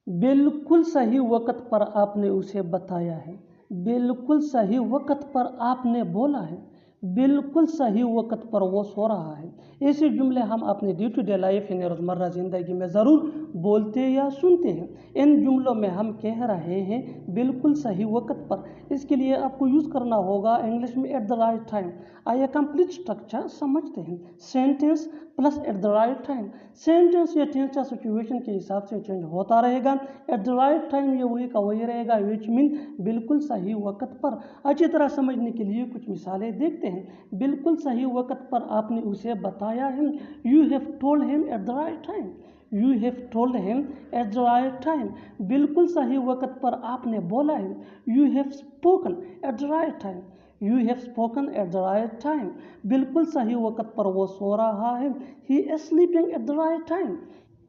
बिल्कुल सही वक्त पर आपने उसे बताया है, बिल्कुल सही वक्त पर आपने बोला है, बिल्कुल सही वक्त पर वो सो रहा है। ऐसे जुमले हम अपने डे टू डे लाइफ यानी रोज़मर्रा ज़िंदगी में ज़रूर बोलते या सुनते हैं। इन जुमलों में हम कह रहे हैं बिल्कुल सही वक्त पर। इसके लिए आपको यूज़ करना होगा इंग्लिश में एट द राइट टाइम। आइए कंप्लीट स्ट्रक्चर समझते हैं। Sentence plus at the right time. Sentence या टेंस या सिचुएशन के हिसाब से चेंज होता रहेगा। एट द राइट टाइम ये वही का वही रहेगा, विच मीन बिल्कुल सही वक्त पर। अच्छी तरह समझने के लिए कुछ मिसालें देखते हैं। बिल्कुल सही वक्त पर आपने उसे बताया है, you have told him at the right time. You have told him at the right time. बिल्कुल सही वक्त पर आपने बोला है, you have spoken at the right time. You have spoken at the right time. बिल्कुल सही वक्त पर वो सो रहा है, he is sleeping at the right time.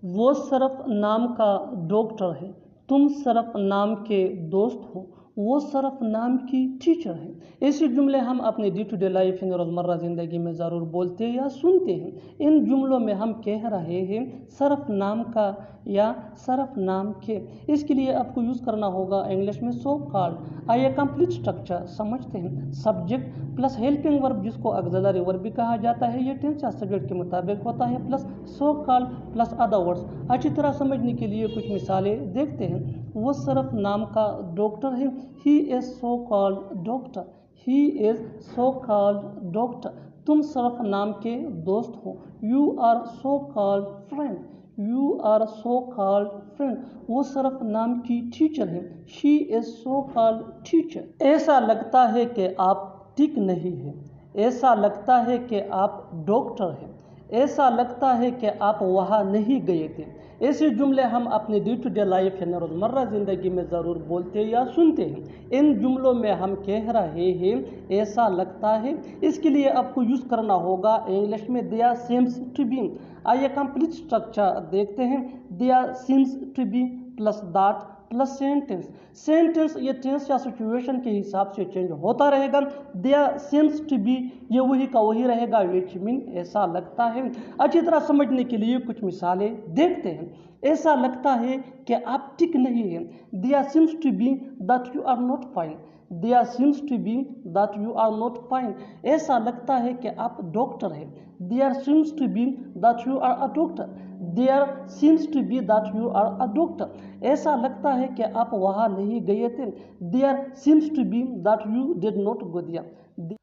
वो सरफ नाम का डॉक्टर है, तुम सरफ नाम के दोस्त हो। वो सरफ नाम की टीचर है। ऐसे जुमले हम अपने डे टू डे लाइफ यानी रोज़मर्रा ज़िंदगी में ज़रूर बोलते या सुनते हैं। इन जुमलों में हम कह रहे हैं सरफ नाम का या सरफ नाम के। इसके लिए आपको यूज़ करना होगा इंग्लिश में सो कॉल्ड। आइए कंप्लीट स्ट्रक्चर समझते हैं। सब्जेक्ट प्लस हेल्पिंग वर्ब जिसको ऑक्सिलरी वर्ब भी कहा जाता है, ये टेंस या सब्जेक्ट के मुताबिक होता है, plus so called plus other words. अच्छी तरह समझने के लिए कुछ मिसालें देखते हैं। वो सरफ नाम का डॉक्टर है, he is so called doctor. He is so called doctor. तुम सरफ नाम के दोस्त हो, you are so called friend. You are so called friend. वो सरफ नाम की टीचर है, she is so called teacher. ऐसा लगता है कि आप ठीक नहीं हैं। ऐसा लगता है कि आप डॉक्टर हैं। ऐसा लगता है कि आप वहाँ नहीं गए थे। ऐसे जुमले हम अपने डे टू डे लाइफ यानी रोज़मर्रा ज़िंदगी में ज़रूर बोलते या सुनते हैं। इन जुमलों में हम कह रहे हैं ऐसा लगता है। इसके लिए आपको यूज़ करना होगा इंग्लिश में देयर सीम्स टू बी। आइए कंप्लीट स्ट्रक्चर देखते हैं। There seems to be plus that plus sentence. Sentence ये टेंस या सिचुएशन के हिसाब से चेंज होता रहेगा। देयर सीम्स टू बी ये वही का वही रहेगा, विच मीन ऐसा लगता है। अच्छी तरह समझने के लिए कुछ मिसालें देखते हैं। ऐसा लगता है कि आप ठीक नहीं हैं। There seems to be that you are not fine. There seems to be that you are not fine. ऐसा लगता है कि आप डॉक्टर हैं। There seems to be that you are a doctor. There seems to be that you are a doctor. ऐसा लगता है कि आप वहाँ नहीं गए थे। There seems to be that you did not go there.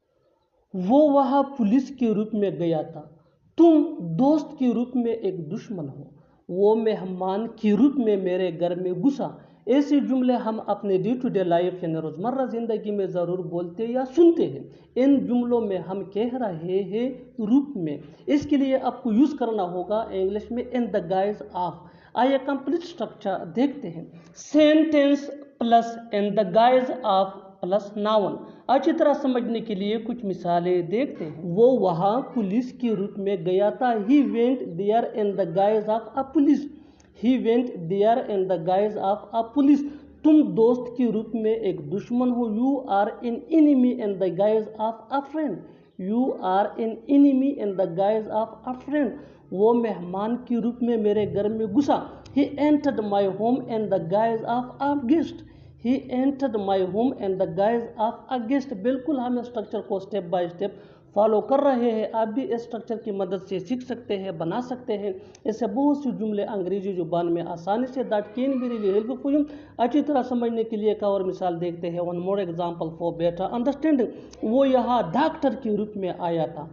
वो वहाँ पुलिस के रूप में गया था। तुम दोस्त के रूप में एक दुश्मन हो। वो मेहमान के रूप में मेरे घर में घुसा। ऐसे जुमले हम अपने डे टू डे लाइफ यानी रोज़मर्रा ज़िंदगी में ज़रूर बोलते या सुनते हैं। इन जुमलों में हम कह रहे हैं रूप में। इसके लिए आपको यूज़ करना होगा इंग्लिश में इन द गाइज ऑफ। आइए कंप्लीट स्ट्रक्चर देखते हैं। Sentence plus in the guise of plus noun. अच्छी तरह समझने के लिए कुछ मिसालें देखते हैं। वो वहाँ पुलिस के रूप में गया था। He went there in the guise of a police. He went there in the guise of a police. तुम दोस्त के रूप में एक दुश्मन हो। You are an enemy in the guise of a friend. You are an enemy in the guise of a friend. वो मेहमान के रूप में मेरे घर में घुसा। He entered my home in the guise of a guest. He entered my home in the guise of a guest. बिल्कुल हम स्ट्रक्चर को स्टेप बाय स्टेप फॉलो कर रहे हैं। आप भी इस स्ट्रक्चर की मदद से सीख सकते हैं, बना सकते हैं। इससे बहुत सी जुमले अंग्रेजी जुबान में आसानी say that can be really helpful for you. अच्छी तरह समझने के लिए एक और मिसाल देखते हैं। One more example for better understanding. वो यहाँ डॉक्टर के रूप में आया था।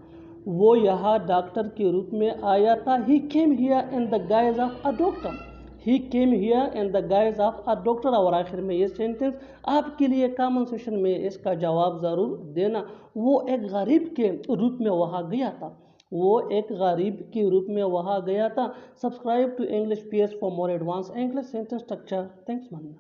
वो यहाँ डॉक्टर के रूप में आया था। He came here in the guise of a doctor. He came here in the guise of a doctor. और आखिर में ये सेंटेंस आपके लिए कमेंट सेक्शन में इसका जवाब ज़रूर देना। वो एक गरीब के रूप में वहाँ गया था। वो एक गरीब के रूप में वहाँ गया था। Subscribe to English PS for more advance English sentence structure. Thanks मानना।